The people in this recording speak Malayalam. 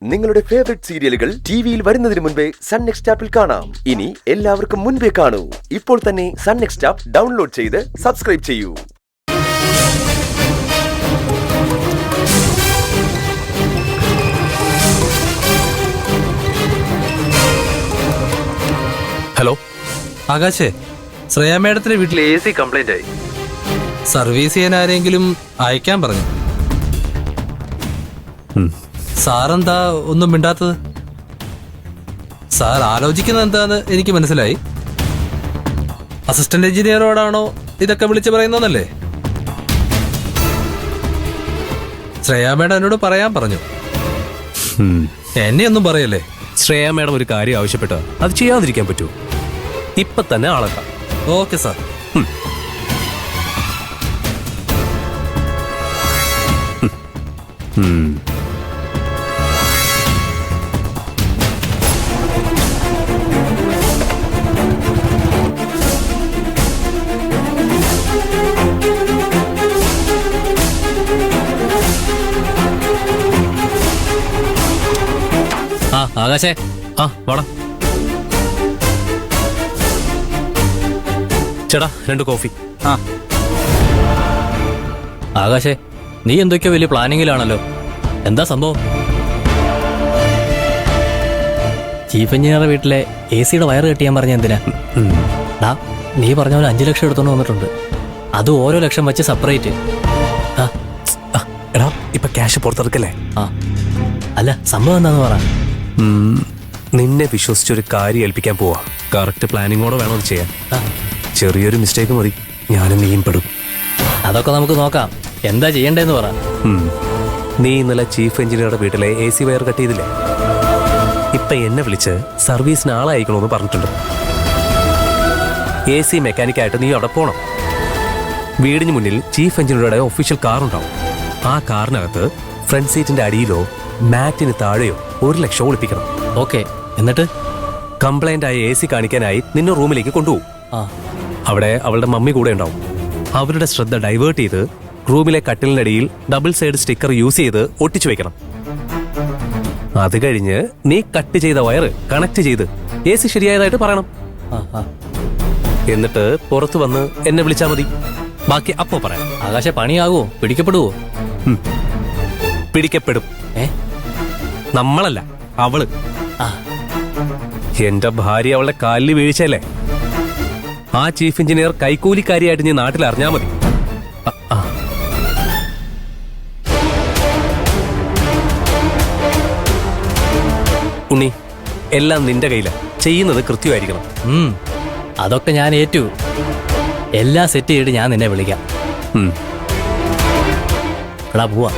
നിങ്ങളുടെ ഫേവറേറ്റ് സീരിയലുകൾ ടിവിയിൽ വരുന്നതിന് മുൻപേ സൺ നെക്സ്റ്റ് ആപ്പിൽ കാണാം. ഇനി എല്ലാവർക്കും മുൻപേ കാണൂ. ഇപ്പോൾ തന്നെ സൺ നെക്സ്റ്റ് ആപ്പ് ഡൗൺലോഡ് ചെയ്ത് സബ്സ്ക്രൈബ് ചെയ്യൂ. ഹലോ ആകാശേ, ശ്രേയ മേഡത്തിന്റെ വീട്ടിൽ AC കംപ്ലൈന്റ് ആയി. സർവീസ് ചെയ്യാൻ ആരെങ്കിലും അയക്കാൻ പറഞ്ഞു. സാറെന്താ ഒന്നും മിണ്ടാത്തത്? സാർ ആലോചിക്കുന്നത് എന്താന്ന് എനിക്ക് മനസ്സിലായി. അസിസ്റ്റന്റ് എഞ്ചിനീയറോടാണോ ഇതൊക്കെ വിളിച്ചു പറയുന്നതല്ലേ? ശ്രേയ മേഡം എന്നോട് പറയാൻ പറഞ്ഞു. എന്നെ ഒന്നും പറയല്ലേ. ശ്രേയ മേഡം ഒരു കാര്യം ആവശ്യപ്പെട്ട അത് ചെയ്യാതിരിക്കാൻ പറ്റൂ. ഇപ്പൊ തന്നെ ആളെത്താം. Okay sir. ആകാശേ, വാടാ ചേട്ടാ, 2 കോഫി. ആകാശേ, നീ എന്തൊക്കെയോ വലിയ പ്ലാനിങ്ങിലാണല്ലോ. എന്താ സംഭവം? ചീഫ് എഞ്ചിനീയറുടെ വീട്ടിലെ AC-യുടെ വയറ് കെട്ടിയാൻ പറഞ്ഞ എന്തിനാ? നീ പറഞ്ഞ പോലെ 5 ലക്ഷം എടുത്തോണ്ട് വന്നിട്ടുണ്ട്. അത് ഓരോ ലക്ഷം വെച്ച് സെപ്പറേറ്റ്. എടാ, ഇപ്പൊ ക്യാഷ് പുറത്തെടുക്കല്ലേ? അല്ല, സംഭവം എന്താന്ന് പറ. നിന്നെ വിശ്വസിച്ചൊരു കാര്യം ഏൽപ്പിക്കാൻ പോവാ. കറക്റ്റ് പ്ലാനിങ്ങോടെ വേണം അത് ചെയ്യാൻ. ചെറിയൊരു മിസ്റ്റേക്ക് മതി, ഞാനും നീയും പെടും. അതൊക്കെ നമുക്ക് നോക്കാം. എന്താ ചെയ്യണ്ടേന്ന് പറ. നീ ഇന്നലെ ചീഫ് എഞ്ചിനീയറുടെ വീട്ടിലെ AC വയർ കട്ട് ചെയ്തില്ലേ? ഇപ്പൊ എന്നെ വിളിച്ച് സർവീസിന് ആളെ അയക്കണമെന്ന് പറഞ്ഞിട്ടുണ്ട്. AC മെക്കാനിക്കായിട്ട് നീ അവിടെ പോണം. വീടിന് മുന്നിൽ ചീഫ് എഞ്ചിനീയറുടെ ഒഫീഷ്യൽ കാർ ഉണ്ടാവും. ആ കാറിനകത്ത് ഫ്രണ്ട് സീറ്റിന്റെ അടിയിലോ മാറ്റിന് താഴെയോ 1 ലക്ഷം ഒളിപ്പിക്കണം. ഓക്കെ, എന്നിട്ട് കംപ്ലൈന്റ് ആയ AC കാണിക്കാനായി നിന്നെ റൂമിലേക്ക് കൊണ്ടുപോകും. അവിടെ അവളുടെ മമ്മി കൂടെ ഉണ്ടാവും. അവരുടെ ശ്രദ്ധ ഡൈവേർട്ട് ചെയ്ത് റൂമിലെ കട്ടിലിനടിയിൽ ഡബിൾ സൈഡ് സ്റ്റിക്കർ യൂസ് ചെയ്ത് ഒട്ടിച്ചു വെക്കണം. അത് കഴിഞ്ഞ് നീ കട്ട് ചെയ്ത വയർ കണക്ട് ചെയ്ത് AC ശരിയായതായിട്ട് പറയണം. എന്നിട്ട് പുറത്തു വന്ന് എന്നെ വിളിച്ചാൽ മതി. ബാക്കി അപ്പോ പറയാം. ആകാശ, പണിയാകുമോ? പിടിക്കപ്പെടുവോ? പിടിക്കപ്പെടും. നമ്മളല്ല, അവള്. എന്റെ ഭാര്യ അവളുടെ കാലിൽ വീഴ്ചയല്ലേ? ആ ചീഫ് എഞ്ചിനീയർ കൈക്കൂലിക്കാരിയായിട്ട് നീ നാട്ടിൽ അറിഞ്ഞാ മതി. ഉണ്ണി, എല്ലാം നിന്റെ കയ്യിലാ. ചെയ്യുന്നത് കൃത്യമായിരിക്കണം. അതൊക്കെ ഞാൻ ഏറ്റു. എല്ലാം സെറ്റ് ചെയ്തിട്ട് ഞാൻ നിന്നെ വിളിക്കാം. എടാ, പോവാ.